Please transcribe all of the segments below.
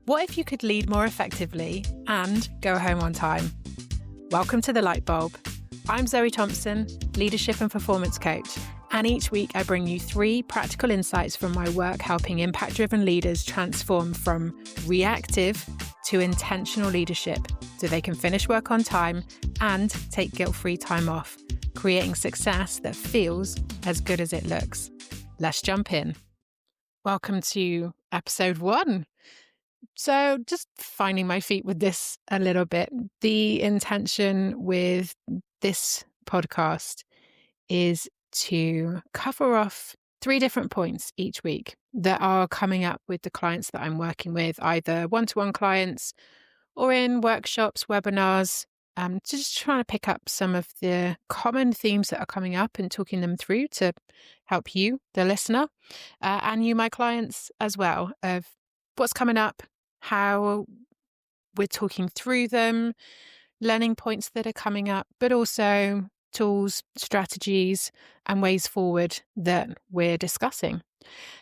What if you could lead more effectively and go home on time? Welcome to the Lightbulb. I'm Zoe Thompson, leadership and performance coach, and each week I bring you 3 practical insights from my work helping impact-driven leaders transform from reactive to intentional leadership so they can finish work on time and take guilt-free time off, creating success that feels as good as it looks. Let's jump in. Welcome to episode 1. So just finding my feet with this a little bit. The intention with this podcast is to cover off 3 different points each week that are coming up with the clients that I'm working with, either one-to-one clients or in workshops, webinars, just trying to pick up some of the common themes that are coming up and talking them through to help you, the listener, and you, my clients as well, of what's coming up, how we're talking through them, learning points that are coming up, but also tools, strategies, and ways forward that we're discussing.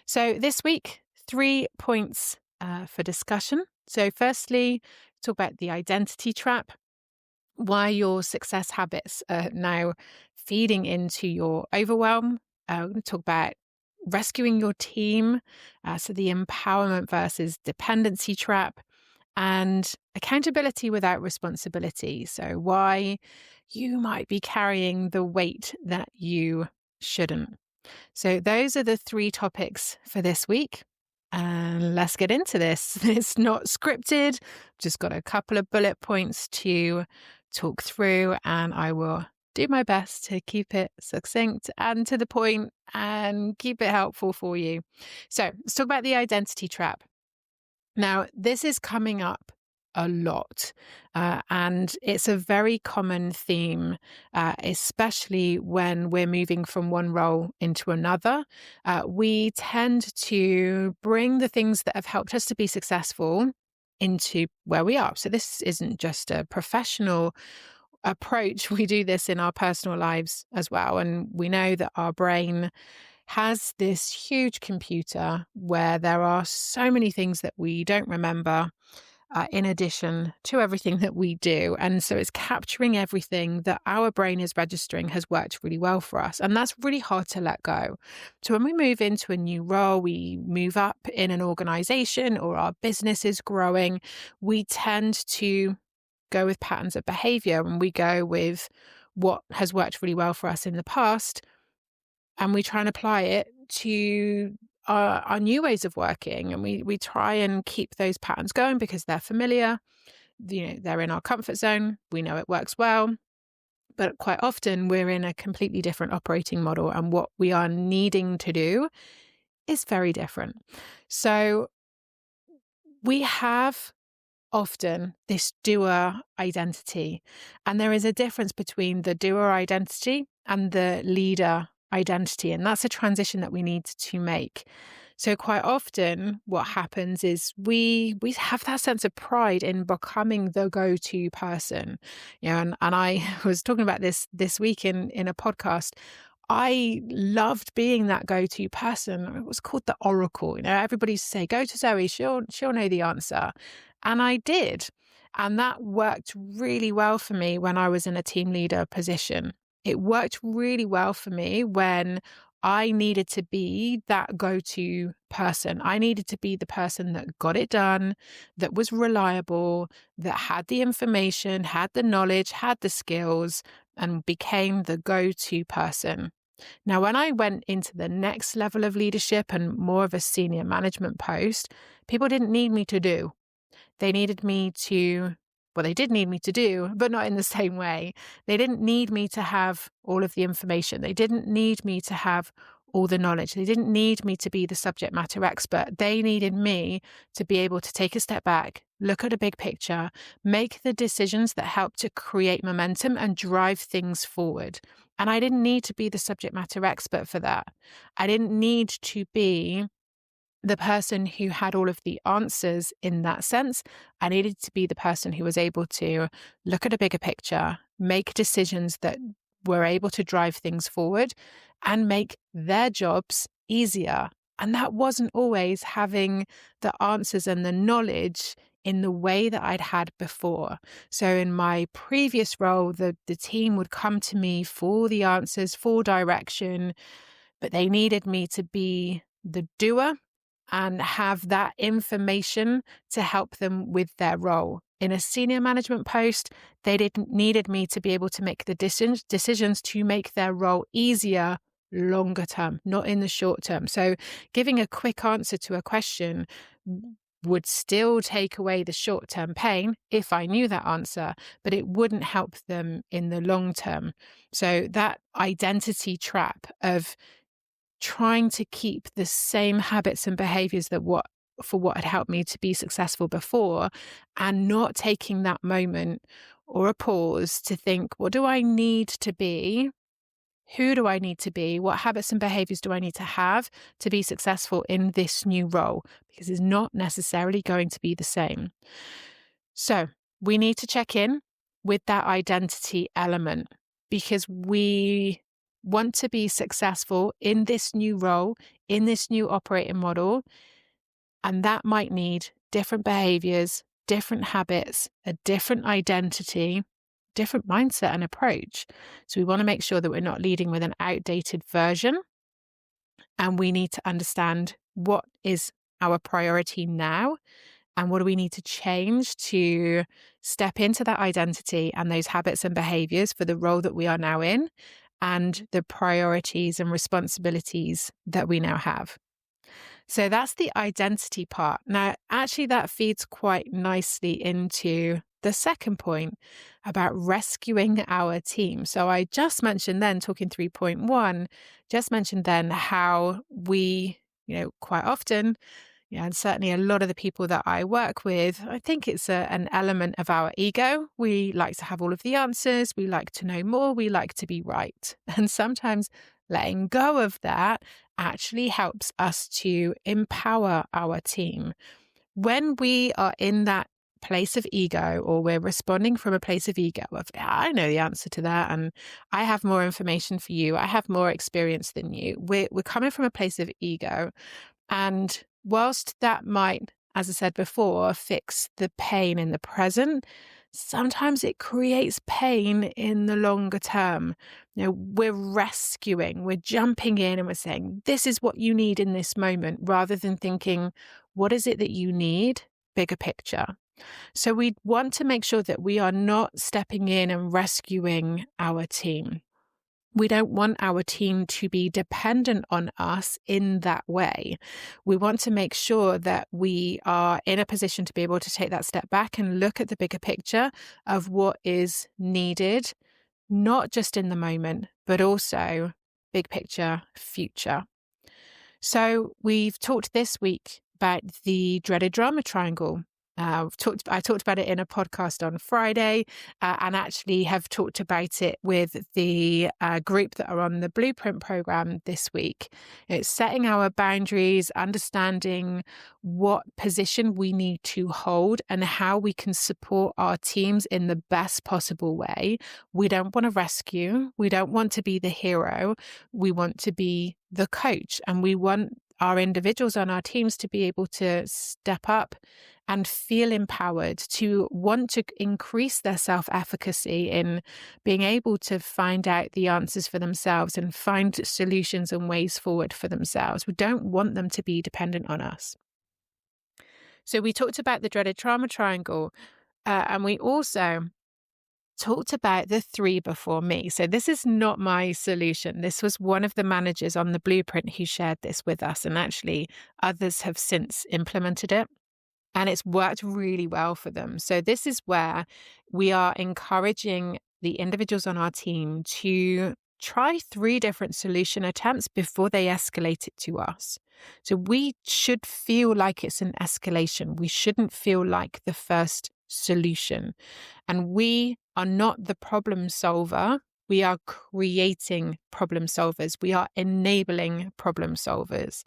So this week, 3 points for discussion. So firstly, talk about the identity trap, why your success habits are now feeding into your overwhelm. We're going to talk about rescuing your team, so the empowerment versus dependency trap, and accountability without responsibility. So why you might be carrying the weight that you shouldn't. So those are the 3 topics for this week. And let's get into this. It's not scripted. Just got a couple of bullet points to talk through, and I will do my best to keep it succinct and to the point and keep it helpful for you. So let's talk about the identity trap. Now, this is coming up a lot, and it's a very common theme, especially when we're moving from one role into another. We tend to bring the things that have helped us to be successful into where we are. So this isn't just a professional approach. We do this in our personal lives as well. And we know that our brain has this huge computer where there are so many things that we don't remember, in addition to everything that we do. And so it's capturing everything that our brain is registering has worked really well for us. And that's really hard to let go. So when we move into a new role, we move up in an organization or our business is growing, we tend to go with patterns of behavior, and we go with what has worked really well for us in the past, and we try and apply it to our new ways of working, and we try and keep those patterns going because they're familiar. They're in our comfort zone. We know it works well, but quite often we're in a completely different operating model, and what we are needing to do is very different. So we have often this doer identity, and there is a difference between the doer identity and the leader identity, and that's a transition that we need to make. So quite often what happens is we have that sense of pride in becoming the go-to person. And I was talking about this week in a podcast. I loved being that go-to person. It was called the Oracle. Everybody used to say, go to Zoe, she'll know the answer. And I did. And that worked really well for me when I was in a team leader position. It worked really well for me when I needed to be that go-to person. I needed to be the person that got it done, that was reliable, that had the information, had the knowledge, had the skills, and became the go-to person. Now, when I went into the next level of leadership and more of a senior management post, people didn't need me to do. They needed me to, well, they did need me to do, but not in the same way. They didn't need me to have all of the information. They didn't need me to have all the knowledge. They didn't need me to be the subject matter expert. They needed me to be able to take a step back, look at a big picture, make the decisions that help to create momentum and drive things forward. And I didn't need to be the subject matter expert for that. I didn't need to be the person who had all of the answers in that sense. I needed to be the person who was able to look at a bigger picture, make decisions that were able to drive things forward and make their jobs easier And that wasn't always having the answers and the knowledge in the way that I'd had before. So in my previous role, the team would come to me for the answers, for direction, but they needed me to be the doer and have that information to help them with their role. In a senior management post, they needed me to be able to make the decisions to make their role easier longer term, not in the short term. So giving a quick answer to a question would still take away the short-term pain if I knew that answer, but it wouldn't help them in the long term. So that identity trap of trying to keep the same habits and behaviors that what had helped me to be successful before, and not taking that moment or a pause to think, what do I need to be? Who do I need to be? What habits and behaviors do I need to have to be successful in this new role? Because it's not necessarily going to be the same. So we need to check in with that identity element, because we want to be successful in this new role, in this new operating model. And that might need different behaviors, different habits, a different identity, different mindset and approach. So we want to make sure that we're not leading with an outdated version. And we need to understand what is our priority now and what do we need to change to step into that identity and those habits and behaviors for the role that we are now in and the priorities and responsibilities that we now have. So that's the identity part. Now, actually, that feeds quite nicely into the second point about rescuing our team. So I just mentioned then, talking 3.1, just mentioned then how we, quite often, and certainly a lot of the people that I work with, I think it's an element of our ego. We like to have all of the answers. We like to know more. We like to be right. And sometimes letting go of that actually helps us to empower our team. When we are in that place of ego, or we're responding from a place of ego of, I know the answer to that, and I have more information for you, I have more experience than you. We're coming from a place of ego. And whilst that might, as I said before, fix the pain in the present, sometimes it creates pain in the longer term. We're rescuing, we're jumping in and we're saying, this is what you need in this moment, rather than thinking, what is it that you need? Bigger picture. So we want to make sure that we are not stepping in and rescuing our team. We don't want our team to be dependent on us in that way. We want to make sure that we are in a position to be able to take that step back and look at the bigger picture of what is needed, not just in the moment, but also big picture, future. So we've talked this week about the dreaded drama triangle. I talked about it in a podcast on Friday, and actually have talked about it with the group that are on the Blueprint program this week. It's setting our boundaries, understanding what position we need to hold and how we can support our teams in the best possible way. We don't want to rescue. We don't want to be the hero. We want to be the coach, and we want our individuals on our teams to be able to step up and feel empowered, to want to increase their self-efficacy in being able to find out the answers for themselves and find solutions and ways forward for themselves. We don't want them to be dependent on us. So we talked about the dreaded trauma triangle, and we also talked about the 3 before me. So this is not my solution. This was one of the managers on the Blueprint who shared this with us, and actually others have since implemented it. And it's worked really well for them. So this is where we are encouraging the individuals on our team to try 3 different solution attempts before they escalate it to us. So we should feel like it's an escalation. We shouldn't feel like the first solution. And we are not the problem solver. We are creating problem solvers. We are enabling problem solvers.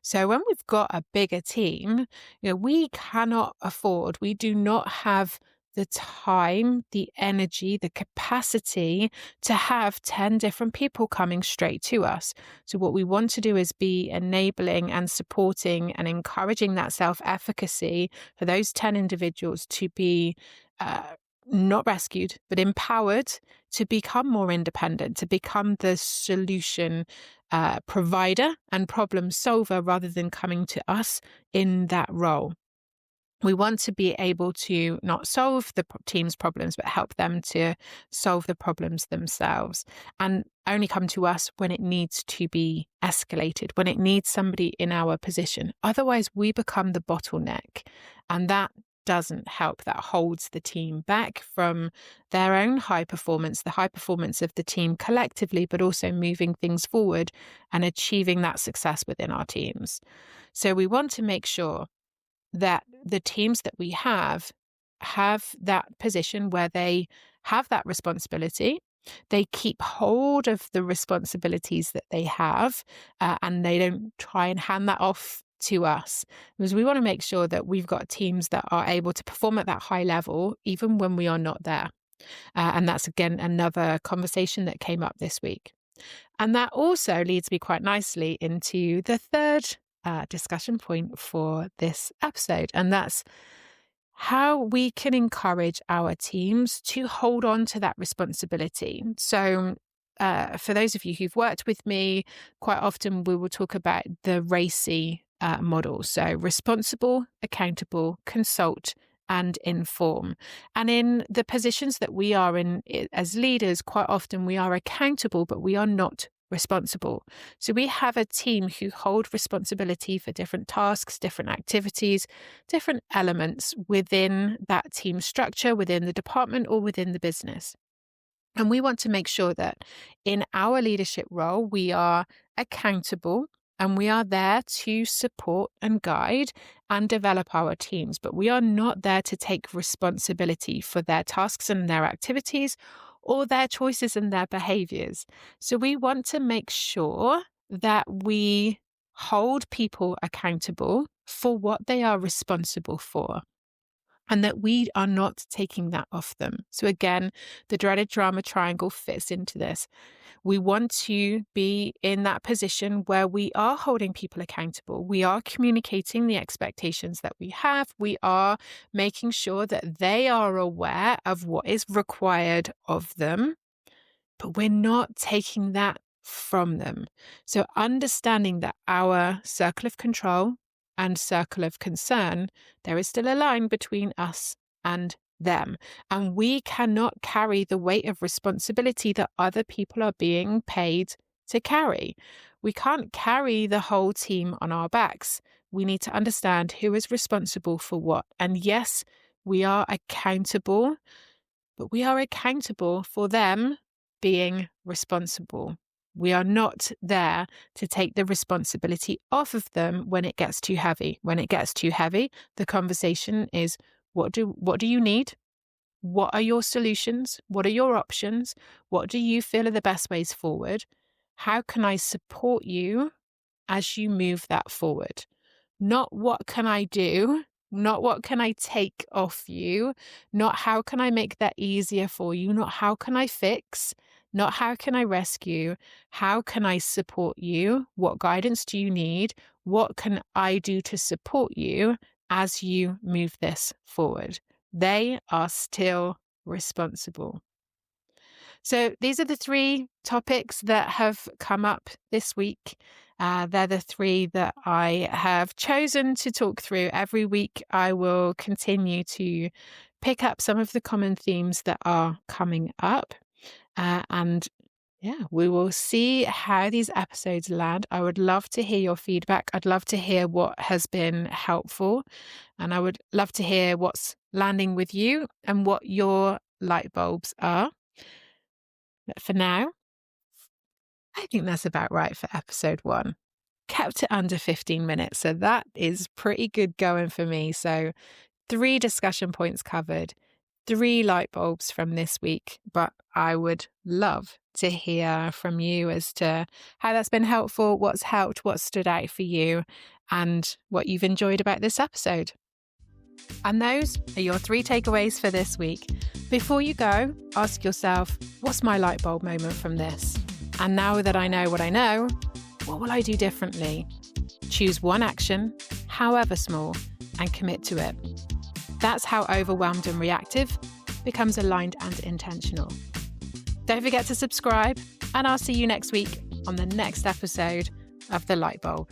So when we've got a bigger team, we cannot afford, we do not have the time, the energy, the capacity to have 10 different people coming straight to us. So what we want to do is be enabling and supporting and encouraging that self-efficacy for those 10 individuals to be not rescued, but empowered to become more independent, to become the solution provider and problem solver rather than coming to us in that role. We want to be able to not solve the team's problems, but help them to solve the problems themselves, and only come to us when it needs to be escalated, when it needs somebody in our position. Otherwise, we become the bottleneck, and that doesn't help. That holds the team back from their own high performance, the high performance of the team collectively, but also moving things forward and achieving that success within our teams. So we want to make sure that the teams that we have that position where they have that responsibility. They keep hold of the responsibilities that they have, and they don't try and hand that off to us, because we want to make sure that we've got teams that are able to perform at that high level, even when we are not there. And that's, again, another conversation that came up this week. And that also leads me quite nicely into the third discussion point for this episode, and that's how we can encourage our teams to hold on to that responsibility. So for those of you who've worked with me, quite often we will talk about the RACI model. So responsible, accountable, consult, and inform. And in the positions that we are in as leaders, quite often we are accountable, but we are not responsible. So we have a team who hold responsibility for different tasks, different activities, different elements within that team structure, within the department, or within the business. And we want to make sure that in our leadership role, we are accountable and we are there to support and guide and develop our teams. But we are not there to take responsibility for their tasks and their activities or their choices and their behaviors. So we want to make sure that we hold people accountable for what they are responsible for, and that we are not taking that off them. So again, the dreaded drama triangle fits into this. We want to be in that position where we are holding people accountable. We are communicating the expectations that we have. We are making sure that they are aware of what is required of them, but we're not taking that from them. So understanding that our circle of control and circle of concern, there is still a line between us and them. And we cannot carry the weight of responsibility that other people are being paid to carry. We can't carry the whole team on our backs. We need to understand who is responsible for what. And yes, we are accountable, but we are accountable for them being responsible. We are not there to take the responsibility off of them when it gets too heavy. When it gets too heavy, the conversation is, what do you need? What are your solutions? What are your options? What do you feel are the best ways forward? How can I support you as you move that forward? Not what can I do? Not what can I take off you? Not how can I make that easier for you? Not how can I fix? Not how can I rescue? How can I support you? What guidance do you need? What can I do to support you as you move this forward? They are still responsible. So these are the three topics that have come up this week. They're the three that I have chosen to talk through. Every week I will continue to pick up some of the common themes that are coming up. And we will see how these episodes land. I would love to hear your feedback. I'd love to hear what has been helpful. And I would love to hear what's landing with you and what your light bulbs are. But for now, I think that's about right for episode 1. Kept it under 15 minutes. So that is pretty good going for me. So 3 discussion points covered, 3 light bulbs from this week, but I would love to hear from you as to how that's been helpful, what's helped, what stood out for you, and what you've enjoyed about this episode. And those are your 3 takeaways for this week. Before you go, ask yourself, what's my light bulb moment from this? And now that I know what I know, what will I do differently? Choose one action, however small, and commit to it. That's how overwhelmed and reactive becomes aligned and intentional. Don't forget to subscribe, and I'll see you next week on the next episode of The Lightbulb.